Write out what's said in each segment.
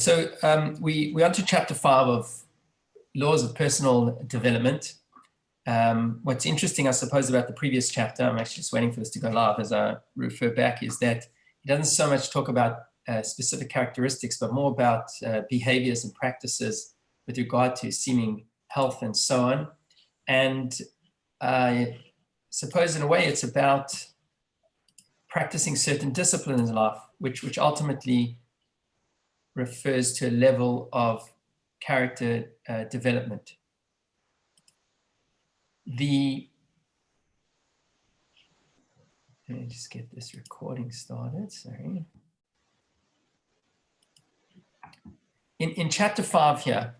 So we're on to chapter 5 of Laws of Personal Development. What's interesting, I suppose, about the previous chapter, I'm actually just waiting for this to go live as I refer back, is that he doesn't so much talk about specific characteristics, but more about behaviors and practices with regard to seeming health and so on. And I suppose in a way it's about practicing certain disciplines in life, which ultimately refers to a level of character development. Let me just get this recording started, sorry. In chapter 5 here,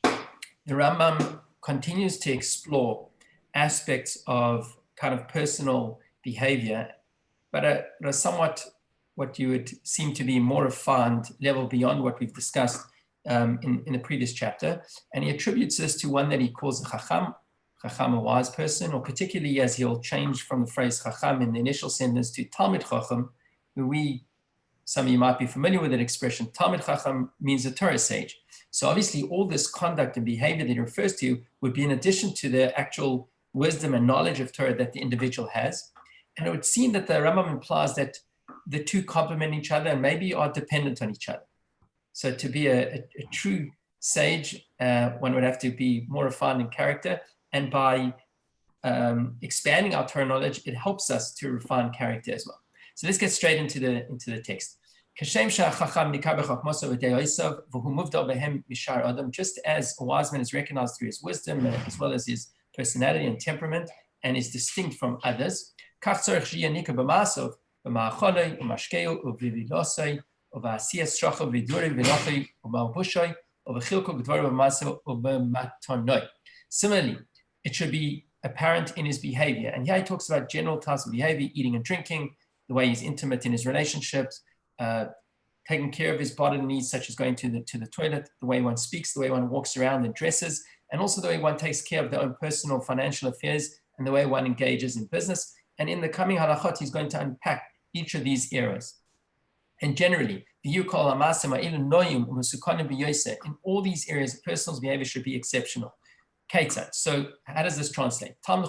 the Rambam continues to explore aspects of kind of personal behavior, but a somewhat what you would seem to be more refined level beyond what we've discussed in the previous chapter. And he attributes this to one that he calls a chacham, a wise person, or particularly as he'll change from the phrase chacham in the initial sentence to talmid chacham, who some of you might be familiar with that expression. Talmid chacham means a Torah sage. So obviously all this conduct and behavior that he refers to would be in addition to the actual wisdom and knowledge of Torah that the individual has. And it would seem that the Rambam implies that the two complement each other and maybe are dependent on each other. So to be a true sage, one would have to be more refined in character, and by expanding our Torah knowledge, it helps us to refine character as well. So let's get straight into the text. Just as a wise man is recognized through his wisdom as well as his personality and temperament and is distinct from others, similarly, it should be apparent in his behavior. And here he talks about general types of behavior: eating and drinking, the way he's intimate in his relationships, taking care of his bodily needs, such as going to the toilet, the way one speaks, the way one walks around and dresses, and also the way one takes care of their own personal financial affairs and the way one engages in business. And in the coming halachot, he's going to unpack each of these areas. And generally, in all these areas, a person's behavior should be exceptional. So how does this translate? A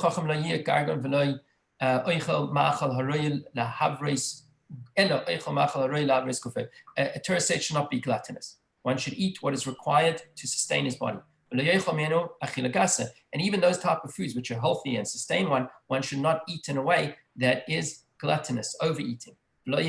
Torah sage should not be gluttonous. One should eat what is required to sustain his body. And even those type of foods which are healthy and sustain one should not eat in a way that is gluttonous, overeating. One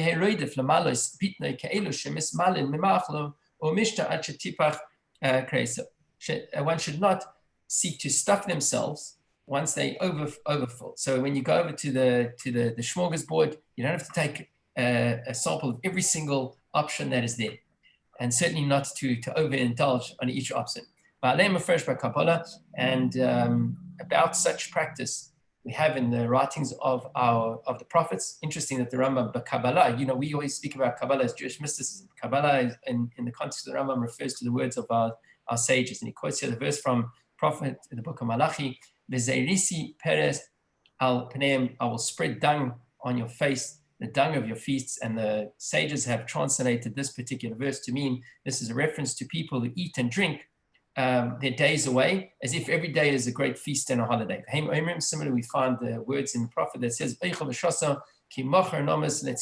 should not seek to stuff themselves once they overfill. So when you go over to the smorgasbord, you don't have to take a sample of every single option that is there, and certainly not to overindulge on each option. And about such practice we have in the writings of the prophets. Interesting that the Rambam, Kabbalah, we always speak about Kabbalah as Jewish mysticism. Kabbalah in the context of the Rambam refers to the words of our sages. And he quotes here the verse from prophet in the book of Malachi, V'zeirisi peres al pneim, I will spread dung on your face, the dung of your feasts. And the sages have translated this particular verse to mean this is a reference to people who eat and drink their days away, as if every day is a great feast and a holiday. Similarly, we find the words in the prophet that says, let's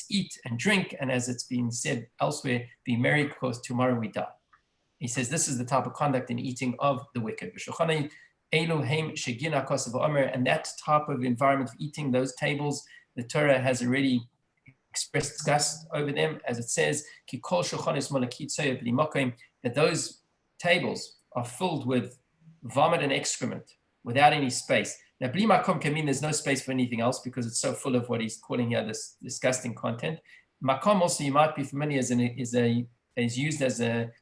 eat and drink, and as it's been said elsewhere, be merry because tomorrow we die. He says this is the type of conduct in eating of the wicked. And that type of environment of eating, those tables, the Torah has already expressed disgust over them, as it says, that those tables are filled with vomit and excrement without any space. Now, bli makom can mean there's no space for anything else because it's so full of what he's calling here this disgusting content. Makom also, you might be familiar, is used as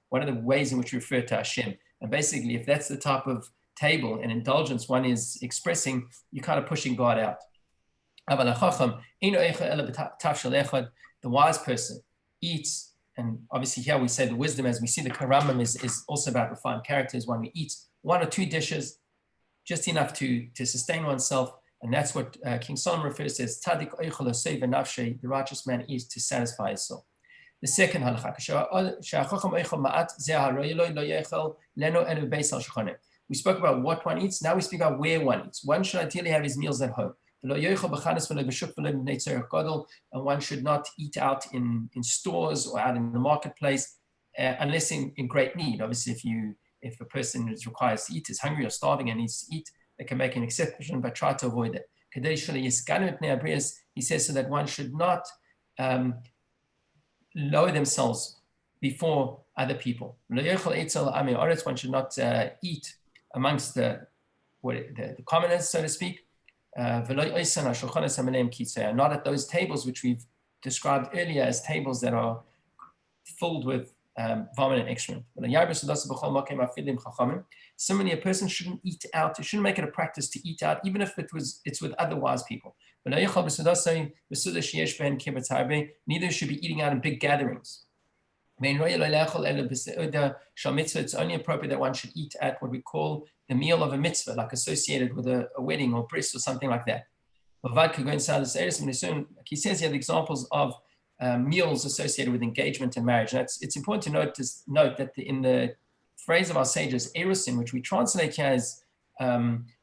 one of the ways in which we refer to Hashem. And basically, if that's the type of table and indulgence one is expressing, you're kind of pushing God out. The wise person eats. And obviously here we say the wisdom, as we see the Rambam is also about refined characters. One who eats 1 or 2 dishes, just enough to sustain oneself. And that's what King Solomon refers to as Tadik Oichel Osei V'Nafshei, the righteous man eats to satisfy his soul. The second halakha. We spoke about what one eats. Now we speak about where one eats. One should ideally have his meals at home. And one should not eat out in stores or out in the marketplace unless in great need. Obviously, if a person requires to eat, is hungry or starving and needs to eat, they can make an exception, but try to avoid it. He says so that one should not lower themselves before other people. One should not eat amongst the commoners, so to speak. Not at those tables which we've described earlier as tables that are filled with vomit and excrement. Similarly, a person shouldn't eat out. It shouldn't make it a practice to eat out, even if it's with other wise people. Neither should be eating out in big gatherings. It's only appropriate that one should eat at what we call the meal of a mitzvah, like associated with a wedding or bris or something like that. Like he says here, the examples of meals associated with engagement and marriage. And it's important to note that in the phrase of our sages, erusin, which we translate here as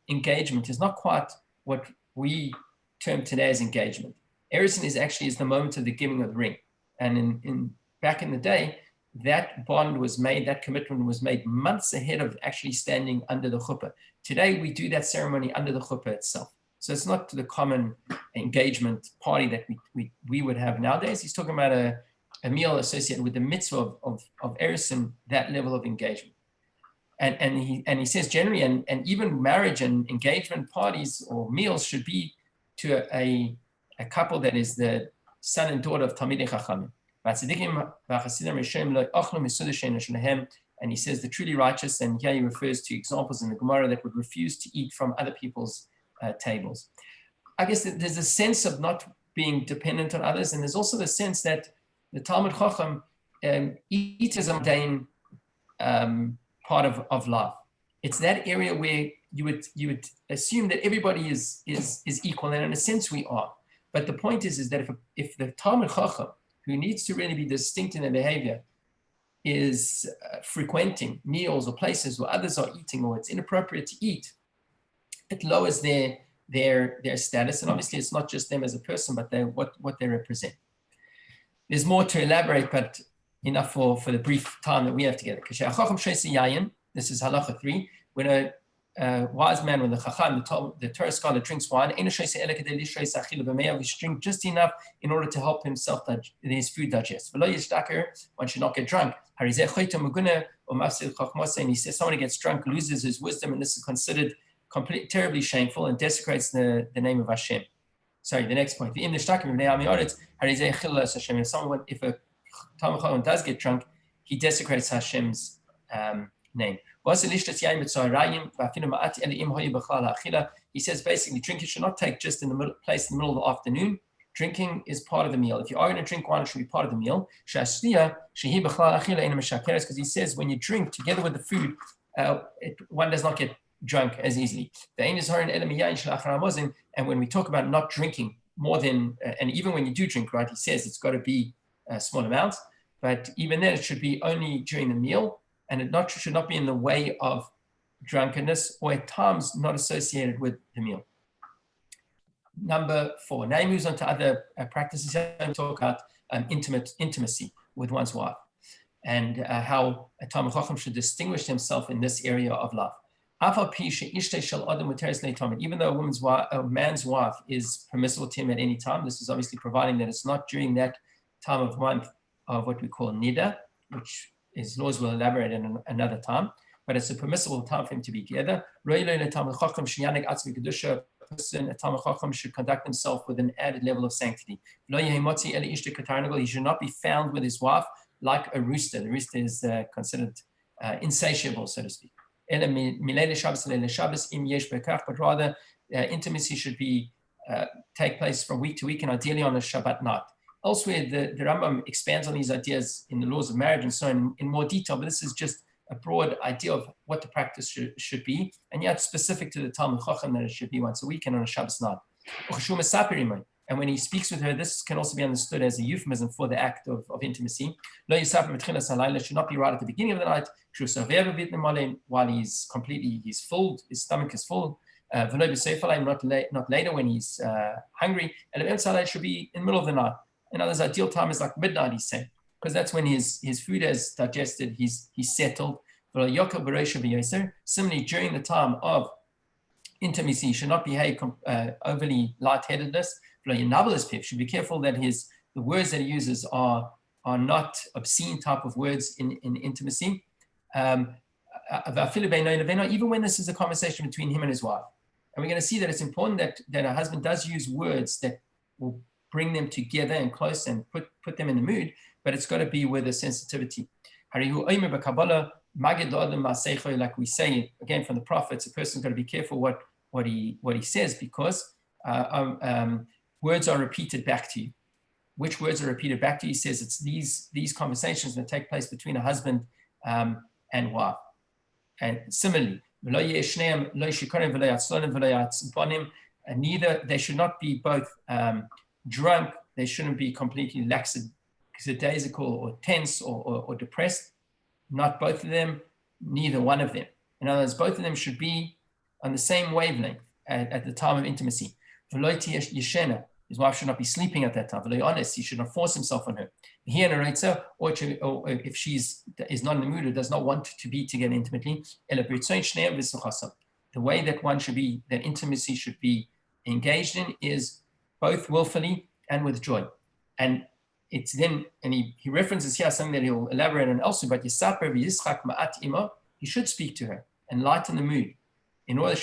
engagement, is not quite what we term today as engagement. Erusin is the moment of the giving of the ring. And back in the day, that bond was made, that commitment was made months ahead of actually standing under the chuppah. Today, we do that ceremony under the chuppah itself. So it's not the common engagement party that we would have nowadays. He's talking about a meal associated with the mitzvah of erusin, that level of engagement. And he says generally, and even marriage and engagement parties or meals should be to a couple that is the son and daughter of Talmidei Chachamim. And he says the truly righteous, and here he refers to examples in the Gemara that would refuse to eat from other people's tables. I guess that there's a sense of not being dependent on others, and there's also the sense that the Talmud Chacham eat as a mundane part of life. It's that area where you would assume that everybody is equal, and in a sense we are. But the point is that if the Talmud Chacham, who needs to really be distinct in their behavior, is frequenting meals or places where others are eating or it's inappropriate to eat, it lowers their status. And obviously it's not just them as a person, but what they represent. There's more to elaborate, but enough for the brief time that we have together. This is halacha 3. When a wise man, when the chacham, the Torah scholar drinks wine, he should drink just enough in order to help himself his food digest. One should not get drunk. And he says someone who gets drunk loses his wisdom, and this is considered terribly shameful and desecrates the name of Hashem. Sorry, the next point. If a Talmud Chacham does get drunk, he desecrates Hashem's name. He says basically drinking should not take just place in the middle of the afternoon. Drinking is part of the meal. If you are going to drink wine, it should be part of the meal. Because he says when you drink together with the food, one does not get drunk as easily. And when we talk about not drinking more than, and even when you do drink, right, he says it's got to be small amounts, but even then it should be only during the meal, and it should not be in the way of drunkenness, or at times not associated with the meal. Number 4. Now he moves on to other practices. He talk about intimacy with one's wife, and how a Talmud Chacham should distinguish himself in this area of life. Even though a man's wife is permissible to him at any time, this is obviously providing that it's not during that time of month of what we call nida, which his laws will elaborate in another time, but it's a permissible time for him to be together. A Talmud Chacham should conduct himself with an added level of sanctity. He should not be found with his wife like a rooster. The rooster is considered insatiable, so to speak. But rather, intimacy should take place from week to week, and ideally on a Shabbat night. Elsewhere, the Rambam expands on these ideas in the laws of marriage and so on in more detail, but this is just a broad idea of what the practice should be, and yet specific to the Talmud Chacham that it should be once a week and on a Shabbos night. And when he speaks with her, this can also be understood as a euphemism for the act of intimacy. Lo yisapar b'tchilas halayla should not be right at the beginning of the night. While he's full, his stomach is full. Not later when he's hungry. And should be in the middle of the night. In other words, ideal time is like midnight, he's saying, because that's when his food has digested, he's settled. Similarly, during the time of intimacy, he should not behave overly lightheadedness. Should be careful that the words that he uses are not obscene type of words in intimacy. Even when this is a conversation between him and his wife. And we're going to see that it's important that a husband does use words that will bring them together and close and put them in the mood, but it's got to be with a sensitivity. Like we say again from the prophets, a person's got to be careful what he says, because words are repeated back to you. Which words are repeated back to you? He says it's these conversations that take place between a husband and wife. And similarly, and neither, they should not be both drunk, they shouldn't be completely lackadaisical or tense or depressed. Not both of them, neither one of them. In other words, both of them should be on the same wavelength at the time of intimacy. His wife should not be sleeping at that time. He should not force himself on her. Or if she's is not in the mood or does not want to be together intimately, the way that that intimacy should be engaged in is both willfully and with joy. And it's then, and he references here something that he'll elaborate on elsewhere, but he should speak to her and lighten the mood in order that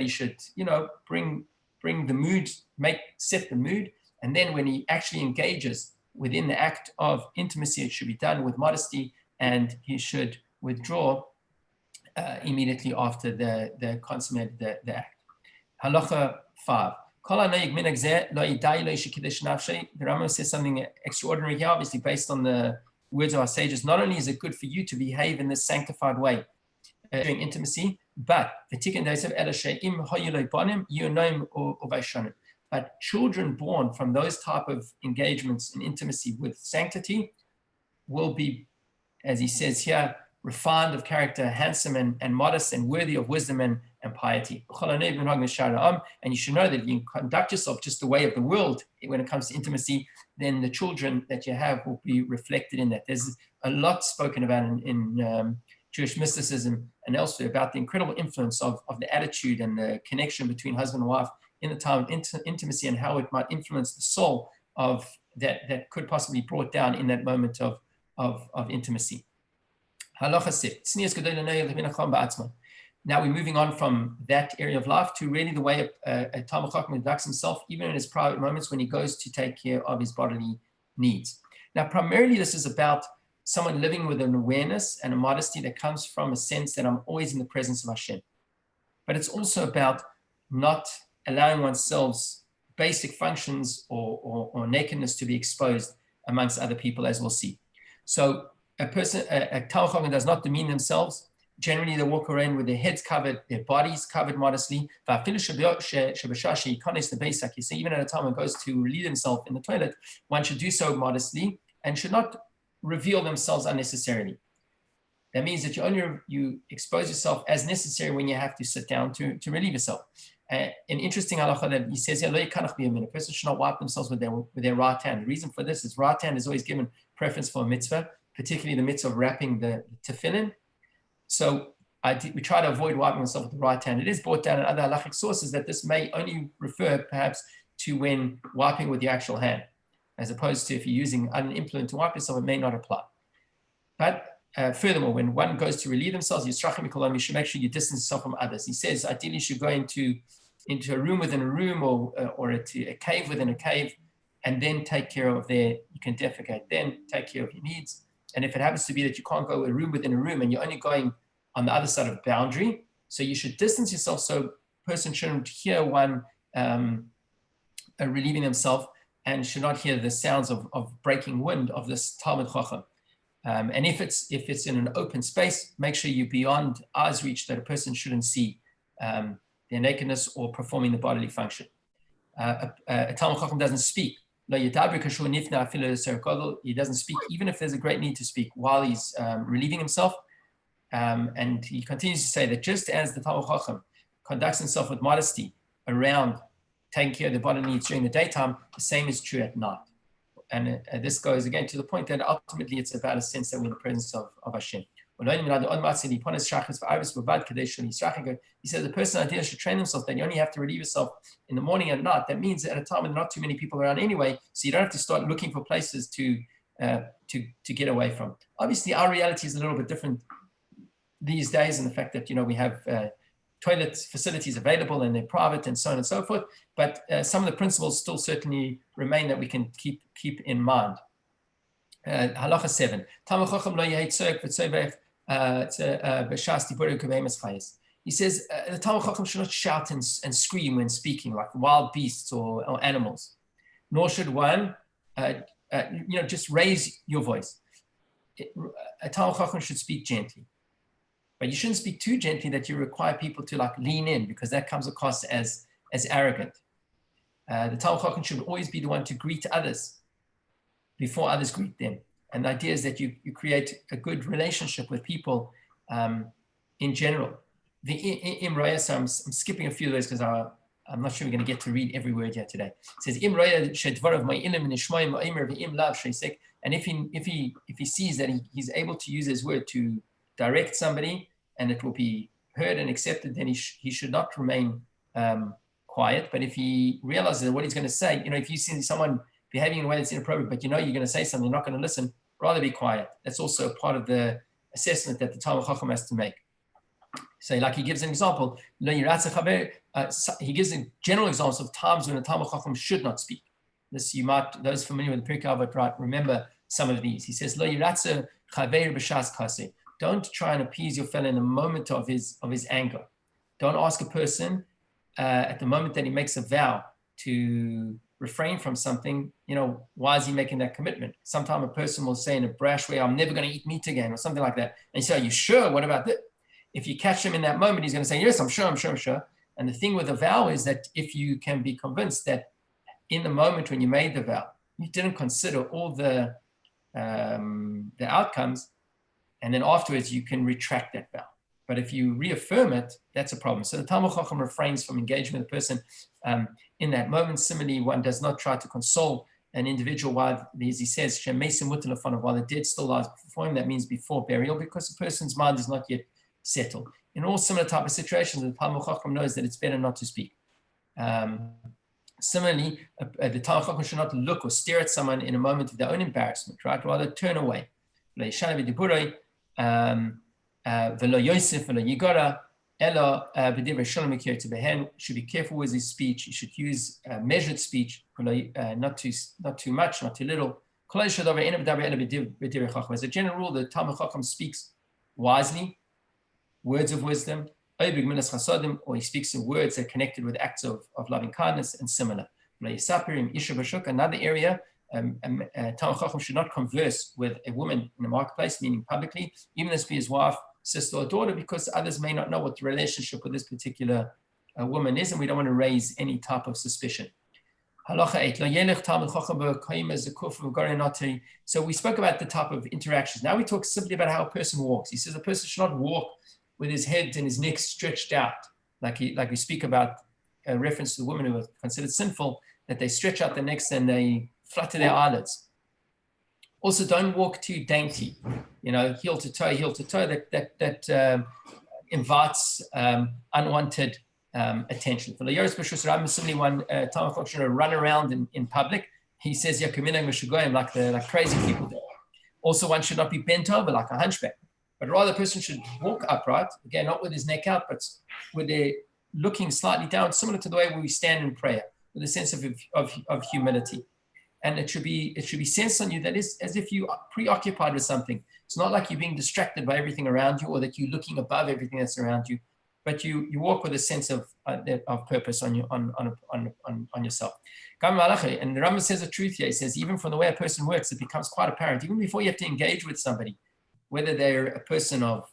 he should, bring the mood, set the mood. And then when he actually engages within the act of intimacy, it should be done with modesty, and he should withdraw immediately after the consummated the act. Halacha 5. The Rambam says something extraordinary here, obviously based on the words of our sages. Not only is it good for you to behave in this sanctified way during intimacy, but children born from those type of engagements in intimacy with sanctity will be, as he says here, refined of character, handsome and modest and worthy of wisdom and piety. And you should know that if you conduct yourself just the way of the world when it comes to intimacy, then the children that you have will be reflected in that. There's a lot spoken about in Jewish mysticism and elsewhere about the incredible influence of the attitude and the connection between husband and wife in the time of intimacy, and how it might influence the soul of that could possibly be brought down in that moment of intimacy. Halacha 6. Now we're moving on from that area of life to really the way a Talmid Chacham conducts himself, even in his private moments when he goes to take care of his bodily needs. Now, primarily this is about someone living with an awareness and a modesty that comes from a sense that I'm always in the presence of Hashem. But it's also about not allowing oneself's basic functions or nakedness to be exposed amongst other people, as we'll see. So a Talmid Chacham does not demean themselves. Generally, they walk around with their heads covered, their bodies covered modestly. So even at a time when goes to relieve himself in the toilet, one should do so modestly and should not reveal themselves unnecessarily. That means that you expose yourself as necessary when you have to sit down to relieve yourself. An interesting halacha that he says here, a person should not wipe themselves with their right hand. The reason for this is right hand is always given preference for a mitzvah, particularly the mitzvah of wrapping the tefillin. So we try to avoid wiping ourselves with the right hand. It is brought down in other halachic sources that this may only refer perhaps to when wiping with your actual hand, as opposed to if you're using an implement to wipe yourself, it may not apply. But furthermore, when one goes to relieve themselves, you should make sure you distance yourself from others. He says ideally you should go into a room within a room or to a cave within a cave, and then take care of you can defecate, then take care of your needs. And if it happens to be that you can't go a room within a room and you're only going on the other side of the boundary, so you should distance yourself so a person shouldn't hear one relieving themselves and should not hear the sounds of breaking wind of this Talmid Chacham. And if it's in an open space, make sure you're beyond eyes reach that a person shouldn't see their nakedness or performing the bodily function. a Talmud Chacham doesn't speak. He doesn't speak even if there's a great need to speak while he's relieving himself. And he continues to say that just as the Talmud Chacham conducts himself with modesty around taking care of the body needs during the daytime, the same is true at night. And this goes again to the point that ultimately it's about a sense that we're in the presence of Hashem. He says the person ideally should train themselves that you only have to relieve yourself in the morning and night. That means at a time when there are not too many people around anyway, so you don't have to start looking for places to get away from. Obviously, our reality is a little bit different these days, in the fact that we have toilet facilities available and they're private and so on and so forth. But some of the principles still certainly remain that we can keep in mind. Halacha 7. He says the Talmud Chacham should not shout and scream when speaking like wild beasts or animals, nor should one just raise your voice. A Talmud Chacham should speak gently, but you shouldn't speak too gently that you require people to lean in, because that comes across as arrogant. The Talmud Chacham should always be the one to greet others before others greet them. And the idea is that you create a good relationship with people in general. The Imraya, so I'm skipping a few of those because I'm not sure we're going to get to read every word here today. It says, and if he sees that he's able to use his word to direct somebody and it will be heard and accepted, then he should not remain quiet. But if he realizes that what he's going to say, if you see someone behaving in a way that's inappropriate, but you're going to say something, you're not going to listen, rather be quiet. That's also part of the assessment that the Talmud Chacham has to make. So he gives an example. He gives general examples of times when a Talmud Chacham should not speak. This those familiar with the Pirkei Avot, right, remember some of these. He says, don't try and appease your fellow in the moment of his anger. Don't ask a person at the moment that he makes a vow to refrain from something, why is he making that commitment? Sometimes a person will say in a brash way, I'm never going to eat meat again, or something like that. And you say, are you sure? What about that? If you catch him in that moment, he's going to say, yes, I'm sure. And the thing with a vow is that if you can be convinced that in the moment when you made the vow, you didn't consider all the outcomes, and then afterwards you can retract that vow. But if you reaffirm it, that's a problem. So the Talmud Chacham refrains from engaging with the person in that moment. Similarly, one does not try to console an individual while, as he says, while the dead still lies before him. That means before burial, because the person's mind is not yet settled. In all similar type of situations, the Talmud Chacham knows that it's better not to speak. Similarly, the Talmud Chacham should not look or stare at someone in a moment of their own embarrassment, right? Rather turn away. Should be careful with his speech. He should use measured speech, not too much, not too little. As a general rule, the Talmud Chacham speaks wisely, words of wisdom, or he speaks in words that are connected with acts of loving kindness and similar. Another area, Talmud Chacham should not converse with a woman in the marketplace, meaning publicly, even if be his wife, sister, or daughter, because others may not know what the relationship with this particular woman is, and we don't want to raise any type of suspicion. Halacha 8. So we spoke about the type of interactions. Now we talk simply about how a person walks. He says a person should not walk with his head and his neck stretched out, like we speak about a reference to the women who are considered sinful, that they stretch out their necks and they flutter their eyelids. Also, don't walk too dainty, heel to toe. That invites unwanted attention. For the Yoris B'Shus Rabbim, similarly, one Talmud Chacham should run around in public. He says, like crazy people do. Also, one should not be bent over like a hunchback, but rather a person should walk upright, again, not with his neck out, but with their looking slightly down, similar to the way we stand in prayer, with a sense of humility. And it should be sensed on you that is as if you are preoccupied with something. It's not like you're being distracted by everything around you, or that you're looking above everything that's around you, but you walk with a sense of purpose on yourself. And the Rambam says the truth here. He says even from the way a person works, it becomes quite apparent, even before you have to engage with somebody, whether they're a person of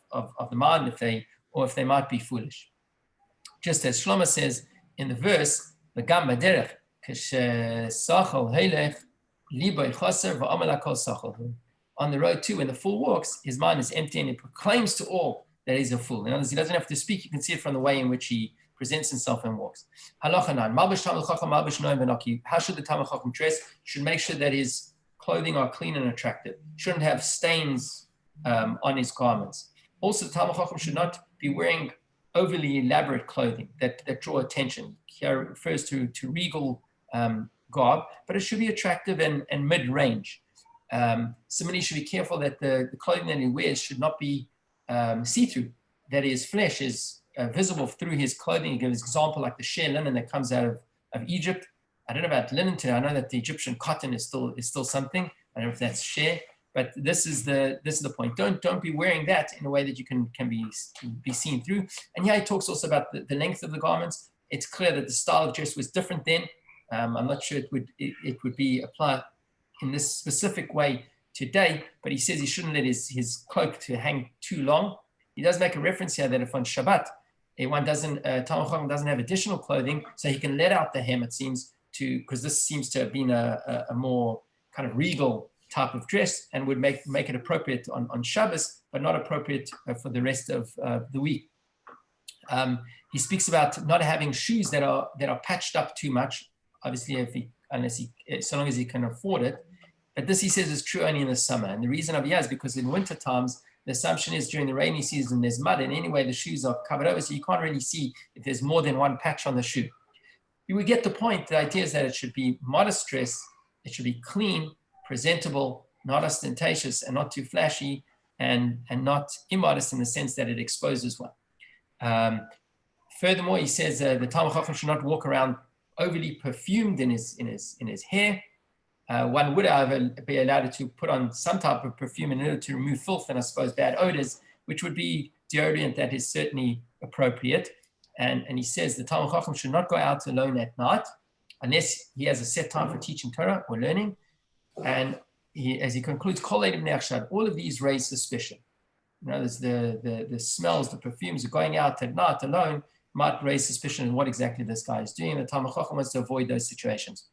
the mind, if they might be foolish. Just as Shlomo says in the verse, the Gam Baderech, On the road too, when the fool walks, his mind is empty and he proclaims to all that he's a fool. In other words, he doesn't have to speak. You can see it from the way in which he presents himself and walks. Halacha 9. How should the Talmid Chacham dress? Should make sure that his clothing are clean and attractive. Shouldn't have stains on his garments. Also, the Talmid Chacham should not be wearing overly elaborate clothing that draw attention. Here refers to regal garb, but it should be attractive and mid-range. Somebody should be careful that the clothing that he wears should not be see-through, that his flesh is visible through his clothing. He gives an example like the share linen that comes out of Egypt. I don't know about linen today. I know that the Egyptian cotton is still something. I don't know if that's share, but this is the point. Don't be wearing that in a way that you can be seen through. And here he talks also about the length of the garments. It's clear that the style of dress was different then. I'm not sure it would be applied in this specific way today, but he says he shouldn't let his cloak to hang too long. He does make a reference here that if on Shabbat, one doesn't, Talmid Chacham doesn't have additional clothing, so he can let out the hem, it seems, because this seems to have been a more kind of regal type of dress and would make it appropriate on Shabbos, but not appropriate for the rest of the week. He speaks about not having shoes that are patched up too much, obviously, so long as he can afford it. But this, he says, is true only in the summer. And the reason of is because in winter times, the assumption is during the rainy season, there's mud, and anyway, the shoes are covered over, so you can't really see if there's more than one patch on the shoe. You would get the point. The idea is that it should be modest dress, it should be clean, presentable, not ostentatious, and not too flashy, and not immodest in the sense that it exposes one. Furthermore, he says the Talmid Chacham should not walk around overly perfumed in his hair. One would, however, be allowed to put on some type of perfume in order to remove filth and, I suppose, bad odors, which would be deodorant that is certainly appropriate. And he says the Talmid Chacham should not go out alone at night unless he has a set time for teaching Torah or learning. And as he concludes, Kol Edim Ne'achshad, all of these raise suspicion. You know, there's the smells, the perfumes of going out at night alone might raise suspicion of what exactly this guy is doing. And the Talmid Chacham wants to avoid those situations.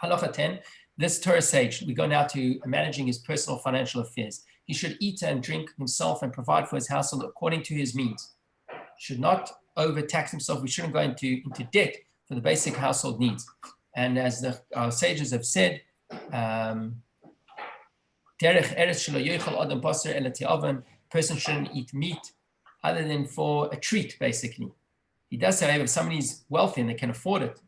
Halacha 10, this Torah sage, we go now to managing his personal financial affairs. He should eat and drink himself and provide for his household according to his means. Should not overtax himself. We shouldn't go into debt for the basic household needs. And as our sages have said, person shouldn't eat meat other than for a treat, basically. He does say, if somebody's wealthy and they can afford it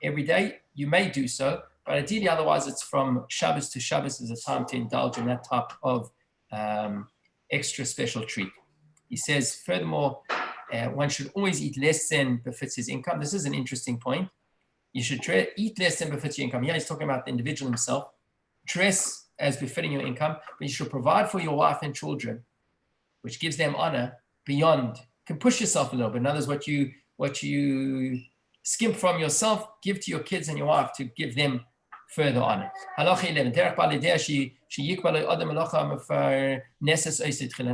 every day, you may do so, but ideally otherwise it's from Shabbos to Shabbos is a time to indulge in that type of extra special treat. He says, furthermore, one should always eat less than befits his income. This is an interesting point. You should eat less than befits your income. Here he's talking about the individual himself. Dress as befitting your income, but you should provide for your wife and children, which gives them honor beyond. You can push yourself a little bit. In other words, what you skimp from yourself, give to your kids and your wife to give them further honor. Halacha 11.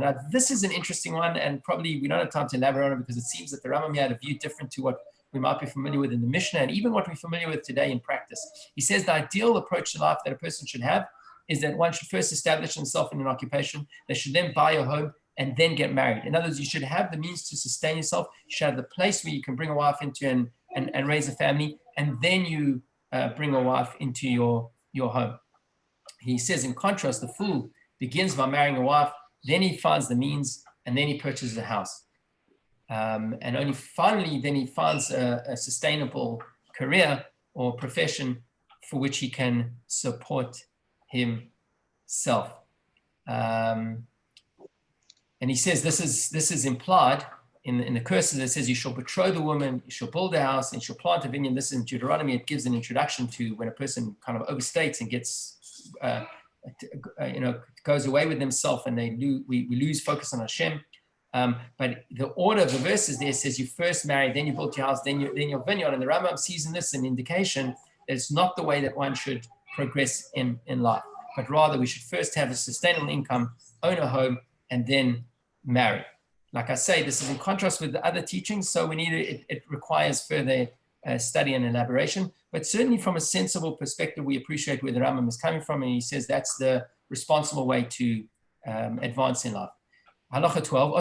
Now, this is an interesting one, and probably we don't have time to elaborate on it because it seems that the Rambam had a view different to what we might be familiar with in the Mishnah and even what we're familiar with today in practice. He says the ideal approach to life that a person should have is that one should first establish himself in an occupation. They should then buy a home and then get married. In other words, you should have the means to sustain yourself. You should have the place where you can bring a wife into and raise a family, and then you bring a wife into your home. He says, in contrast, the fool begins by marrying a wife, then he finds the means, and then he purchases a house. And only finally, then he finds a sustainable career or profession for which he can support himself. And he says this is implied in the curses. It says you shall betroth the woman, you shall build a house, and you shall plant a vineyard. This is in Deuteronomy. It gives an introduction to when a person kind of overstates and gets, goes away with himself, and we lose focus on Hashem. But the order of the verses there says you first marry, then you build your house, then your vineyard. And the Rambam sees in this an indication that it's not the way that one should progress in life, but rather we should first have a sustainable income, own a home, and then marry. Like I say, this is in contrast with the other teachings, so it requires further study and elaboration. But certainly from a sensible perspective, we appreciate where the Rambam is coming from, and he says that's the responsible way to advance in life. Halacha 12.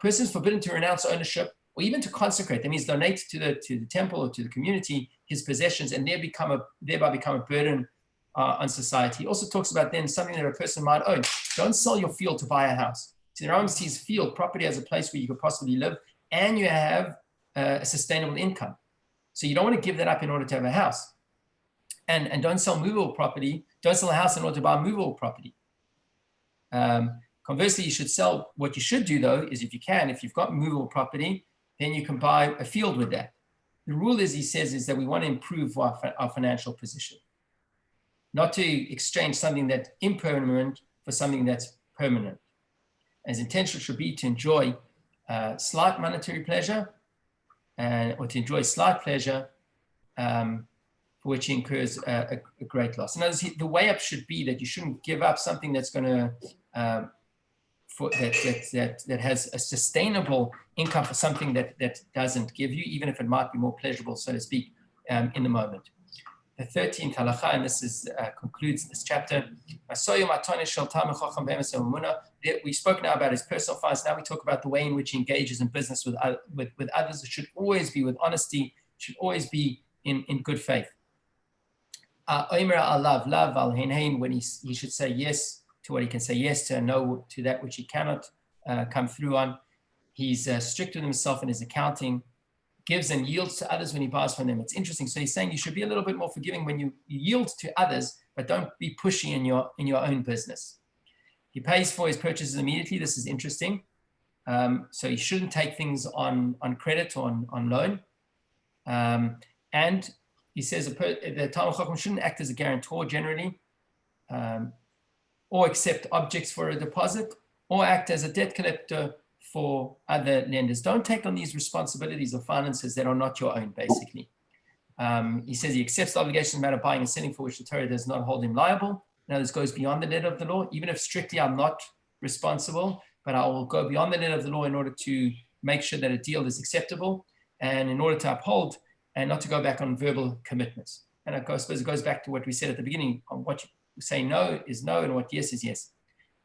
Person is forbidden to renounce ownership or even to consecrate. That means donate to the temple or to the community his possessions and thereby become a burden on society. He also talks about then something that a person might own. Don't sell your field to buy a house. So the Rambam sees field, property, as a place where you could possibly live and you have a sustainable income. So you don't want to give that up in order to have a house. And don't sell movable property. Don't sell a house in order to buy movable property. Conversely, you should sell. What you should do, though, is if you've got movable property, then you can buy a field with that. The rule, as he says, is that we want to improve our financial position, not to exchange something that's impermanent for something that's permanent. As intention should be to enjoy slight monetary pleasure or to enjoy slight pleasure for which he incurs a great loss. In other words, the way up should be that you shouldn't give up something that's going to that has a sustainable income for something that doesn't give you, even if it might be more pleasurable, so to speak, in the moment. The 13th halacha, and this is concludes this chapter. We spoke now about his personal finance. Now we talk about the way in which he engages in business with others. It should always be with honesty. It should always be in good faith. When he should say yes to what he can say yes to and no to that which he cannot come through on. He's strict with himself in his accounting, gives and yields to others when he buys from them. It's interesting. So he's saying you should be a little bit more forgiving when you yield to others, but don't be pushy in your own business. He pays for his purchases immediately. This is interesting. So he shouldn't take things on credit or on loan. And he says the Talmud Chacham shouldn't act as a guarantor generally, or accept objects for a deposit, or act as a debt collector for other lenders. Don't take on these responsibilities of finances that are not your own, basically. He says he accepts the obligation in the matter of buying and selling for which the Torah does not hold him liable. Now, this goes beyond the letter of the law. Even if strictly I'm not responsible, but I will go beyond the letter of the law in order to make sure that a deal is acceptable and in order to uphold and not to go back on verbal commitments. And I suppose it goes back to what we said at the beginning on what you say no is no and what yes is yes.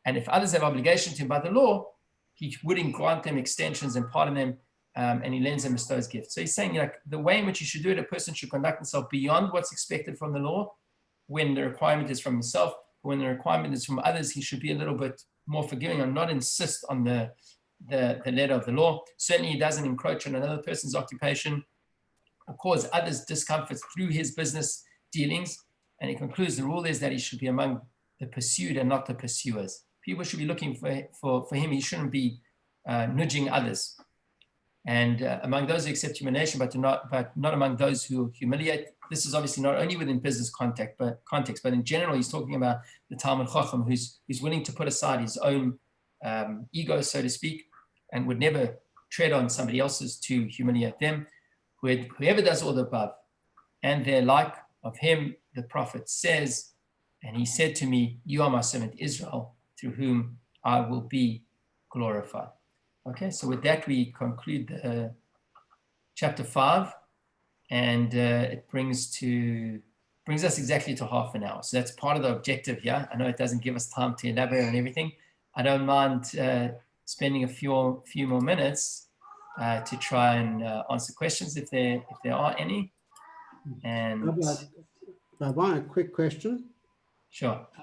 And if others have obligation to him by the law, he wouldn't grant them extensions and pardon them, and he lends them bestows gifts. So he's saying, like, the way in which you should do it, a person should conduct himself beyond what's expected from the law. When the requirement is from himself, when the requirement is from others, he should be a little bit more forgiving and not insist on the letter of the law. Certainly, he doesn't encroach on another person's occupation or cause others discomfort through his business dealings. And he concludes the rule is that he should be among the pursued and not the pursuers. People should be looking for him. He shouldn't be nudging others. And among those who accept humiliation, but not among those who humiliate. This is obviously not only within business context, but in general, he's talking about the Talmud Chacham who's willing to put aside his own ego, so to speak, and would never tread on somebody else's to humiliate them. Whoever does all the above and their like of him, the prophet says, and he said to me, you are my servant Israel, through whom I will be glorified. Okay, so with that, we conclude chapter 5, and it brings us exactly to half an hour. So that's part of the objective here. I know it doesn't give us time to elaborate on everything. I don't mind spending a few more minutes to try and answer questions if there are any. And Rabbi, a quick question. Sure.